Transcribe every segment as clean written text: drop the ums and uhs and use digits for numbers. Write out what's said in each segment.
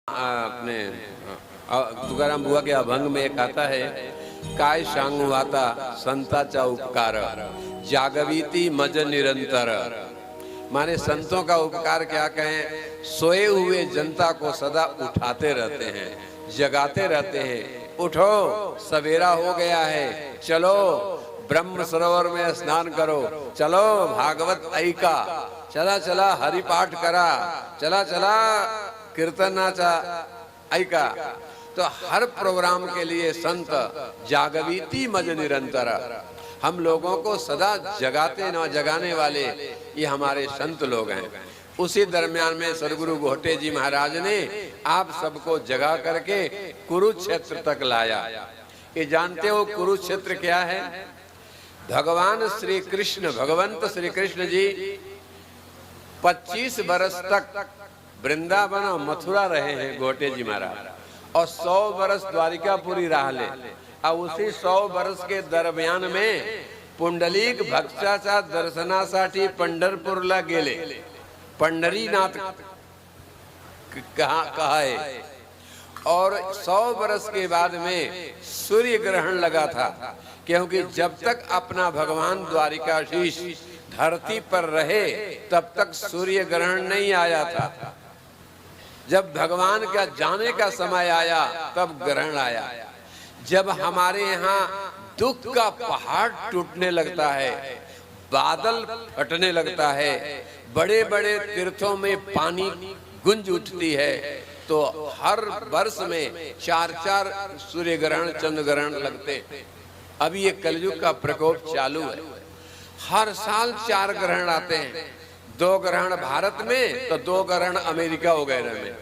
अपने तुकाराम बुआ के अभंग में एक आता है, काय सांगवाता संताचा उपकार जागवीती मज निरंतर। माने संतों का उपकार क्या कहें, सोए हुए जनता को सदा उठाते रहते हैं, जगाते रहते हैं। उठो, सवेरा हो गया है, चलो ब्रह्म सरोवर में स्नान करो, चलो भागवत ऐका, चला चला हरि पाठ करा, चला चला कीर्तनाचा ऐका। तो हर प्रोग्राम के लिए संत जागवीती मज निरंतर, हम लोगों को सदा जगाते न जगाने वाले ये हमारे संत लोग हैं। उसी दरमियान में सदगुरु घोटे जी महाराज ने आप सबको जगा करके कुरुक्षेत्र तक लाया। ये जानते हो कुरुक्षेत्र क्या है? भगवान श्री कृष्ण, भगवंत श्री कृष्ण जी 25 बरस तक वृंदावन और मथुरा रहे हैं घोटे जी महाराज, और 100 बरस द्वारिकापुरी रह ले। और उसी 100 बरस के दरम्यान में पुंडलिक भक्ताच्या दर्शनासाठी पंढरपूरला गेले। पंढरीनाथ कहा है। और 100 बरस के बाद में सूर्य ग्रहण लगा था, क्योंकि जब तक अपना भगवान द्वारिकाधीश धरती पर रहे तब तक सूर्य ग्रहण नहीं आया था। जब भगवान का जाने का समय आया तब ग्रहण आया। जब हमारे यहाँ दुख का पहाड़ टूटने लगता है, बादल फटने लगता है, बड़े बड़े तीर्थों में पानी गुंज उठती है, तो हर वर्ष में 4-4 सूर्य ग्रहण चंद्र ग्रहण लगते। अभी ये कलयुग का प्रकोप चालू है, हर साल 4 ग्रहण आते हैं। 2 ग्रहण भारत में तो 2 ग्रहण अमेरिका वगैरह में।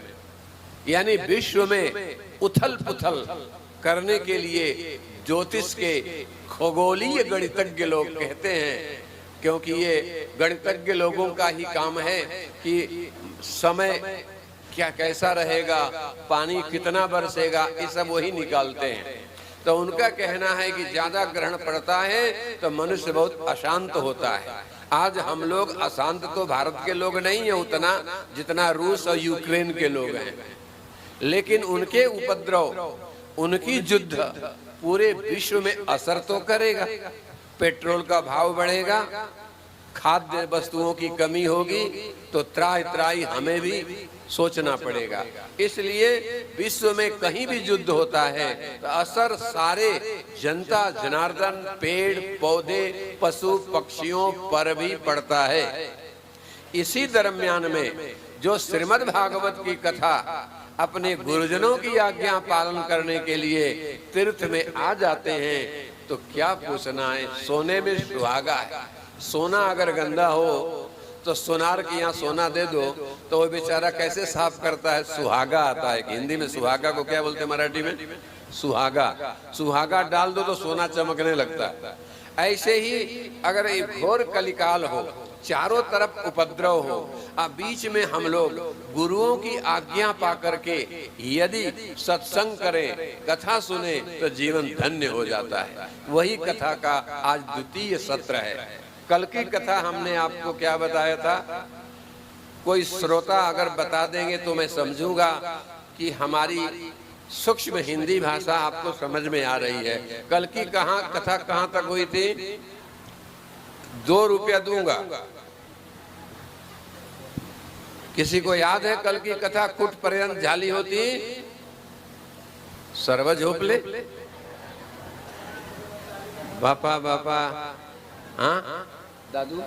यानी विश्व में उथल पुथल करने के लिए ज्योतिष के खगोलीय गणितज्ञ लोग कहते हैं, क्योंकि ये गणितज्ञ लोगों का ही काम है कि समय क्या कैसा रहेगा, पानी कितना बरसेगा, ये सब वही निकालते हैं। तो उनका कहना है कि ज्यादा ग्रहण पड़ता है तो मनुष्य बहुत अशांत होता है। आज हम लोग अशांत तो भारत के लोग नहीं है उतना जितना रूस और यूक्रेन के लोग हैं, लेकिन उनके उपद्रव, उनकी युद्ध पूरे विश्व में असर तो करेगा। पेट्रोल का भाव बढ़ेगा, खाद्य वस्तुओं की कमी होगी, तो त्राही त्राही हमें भी सोचना पड़ेगा। इसलिए विश्व में कहीं भी युद्ध होता है तो असर सारे जनता जनार्दन, पेड़ पौधे, पशु पक्षियों पर भी पड़ता है। इसी दरम्यान में जो श्रीमद् भागवत की कथा अपने गुरुजनों की आज्ञा पालन करने के लिए तीर्थ में आ जाते हैं, तो क्या पूछना है, सोने में सुहागा है। सोना अगर गंदा हो तो सोनार के यहाँ सोना दे दो तो वो बेचारा कैसे साफ करता है? सुहागा आता है। हिंदी में सुहागा को क्या बोलते हैं, मराठी में सुहागा। सुहागा डाल दो तो सोना चमकने लगता है। ऐसे ही अगर एक घोर कलिकाल हो, चारों तरफ उपद्रव हो, अब बीच में हम लोग गुरुओं की आज्ञा पा करके यदि सत्संग करें, कथा सुने, तो जीवन धन्य हो जाता है। वही कथा का आज द्वितीय सत्र है। कल की कथा हमने आपको क्या बताया था? कोई श्रोता अगर बता देंगे तो मैं समझूंगा कि हमारी सूक्ष्म हिंदी भाषा आपको समझ में आ रही है। कल की कथा कहाँ तक हुई थी? 2 रुपया दूंगा। किसी को याद है कल की कथा? कुट पर्यंत झाली होती सर्व झोपले। बापा बापा, हाँ दादू,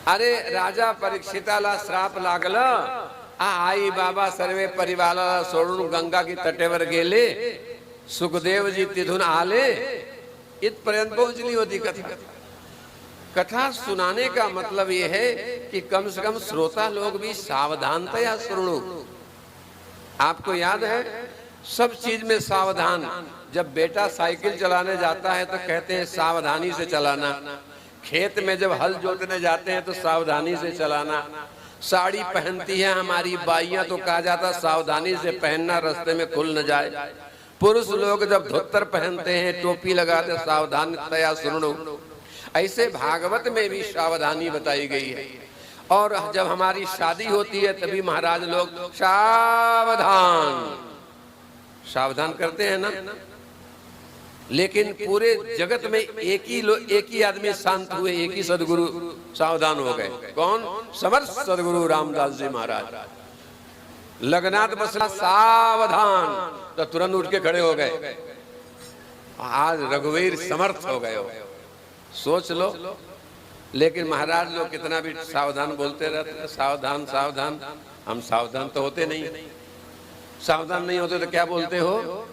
अरे राजा परीक्षिताला श्राप लागला, आई बाबा सर्वे परिवाराला सोडून गंगा की तटेवर गेले, सुखदेव जी तिथून आले, इथपर्यंत पहुंचली होती कथा। कथा सुनाने का मतलब यह है कि कम से कम श्रोता लोग भी सावधानतया सुनो। आपको याद है, सब चीज में सावधान। जब बेटा साइकिल चलाने जाता है तो कहते हैं सावधानी से चलाना। खेत में जब हल जोतने जाते हैं तो सावधानी से चलाना। साड़ी पहनती है हमारी बाइयां तो कहा जाता सावधानी से पहनना, रास्ते में खुल न जाए। पुरुष लोग जब धोतर पहनते हैं, टोपी लगाते, सावधानतया सुनो। ऐसे भागवत में भी सावधानी बताई गई है। और जब हमारी शादी होती है तभी महाराज लोग सावधान सावधान करते हैं ना। लेकिन पूरे जगत में एक ही आदमी शांत हुए, एक ही सदगुरु सावधान हो गए। कौन? समर्थ सदगुरु रामदास जी महाराज। लगनाथ बसना सावधान तो तुरंत उठ के खड़े हो गए। आज रघुवीर समर्थ हो गए हो, सोच लो। लेकिन महाराज लोग कितना भी सावधान बोलते रहते हैं, सावधान सावधान। हम सावधान तो होते नहीं। सावधान नहीं होते तो क्या बोलते हो?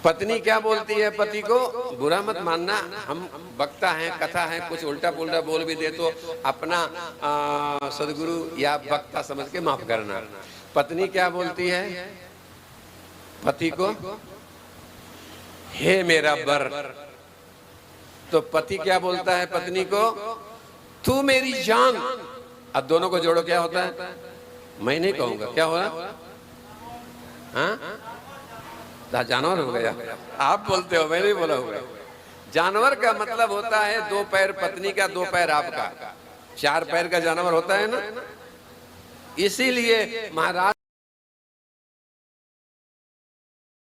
पत्नी क्या बोलती है पति को? बुरा मत मानना, हम वक्ता हैं, कथा है, कुछ उल्टा पुल्टा बोल भी दे तो अपना सदगुरु या वक्ता समझ के माफ करना। पत्नी क्या बोलती है पति को? हे मेरा बर। तो पति क्या बोलता है पत्नी को? तू मेरी जान। अब दोनों को जोड़ो, क्या होता है? मैं नहीं कहूंगा, क्या हो रहा? हाँ, जानवर हो गया। आप बोलते हो, मैं नहीं बोला होगा। जानवर का मतलब होता है दो पैर पत्नी का, दो पैर आपका। चार पैर का जानवर होता है ना। इसीलिए महाराज